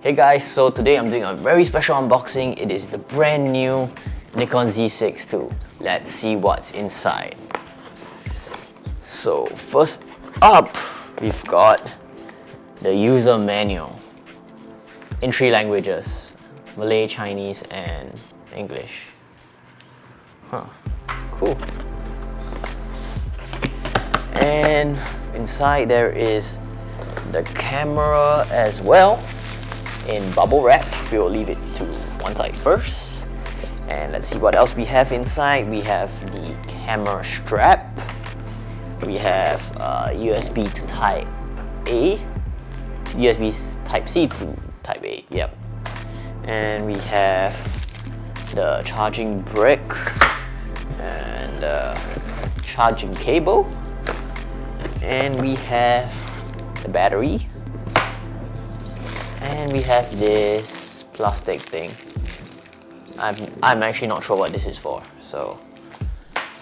Hey guys, so today I'm doing a very special unboxing. It is the brand new Nikon Z6 II. Let's see what's inside. So first up, we've got the user manual in 3 languages: Malay, Chinese, and English. Cool. And inside there is the camera as well in bubble wrap. We will leave it to one side first. And let's see what else we have inside. We have the camera strap. We have USB to Type A, USB Type C to Type A, yep. And we have the charging brick and the charging cable. And we have the battery. And we have this plastic thing. I'm actually not sure what this is for. So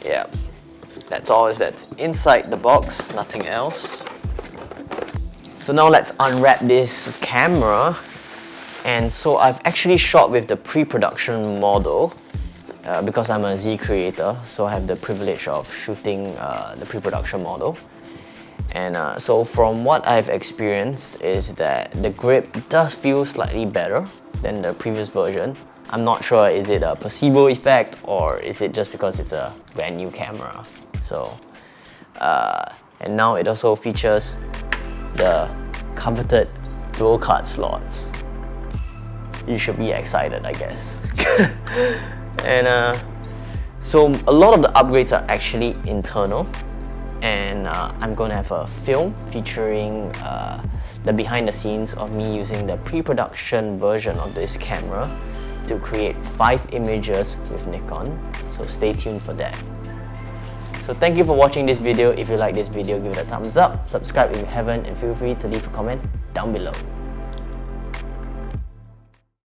yeah, that's all that's inside the box, nothing else. So now let's unwrap this camera. And so I've actually shot with the pre-production model because I'm a Z creator, so I have the privilege of shooting the pre-production model. And so from what I've experienced is that the grip does feel slightly better than the previous version. I'm not sure, is it a placebo effect or is it just because it's a brand new camera. So and now it also features the coveted dual card slots. You should be excited, I guess. And so a lot of the upgrades are actually internal. And I'm gonna have a film featuring the behind the scenes of me using the pre-production version of this camera to create 5 images with Nikon, so stay tuned for that. So thank you for watching this video. If you like this video, give it a thumbs up, subscribe if you haven't, and feel free to leave a comment down below.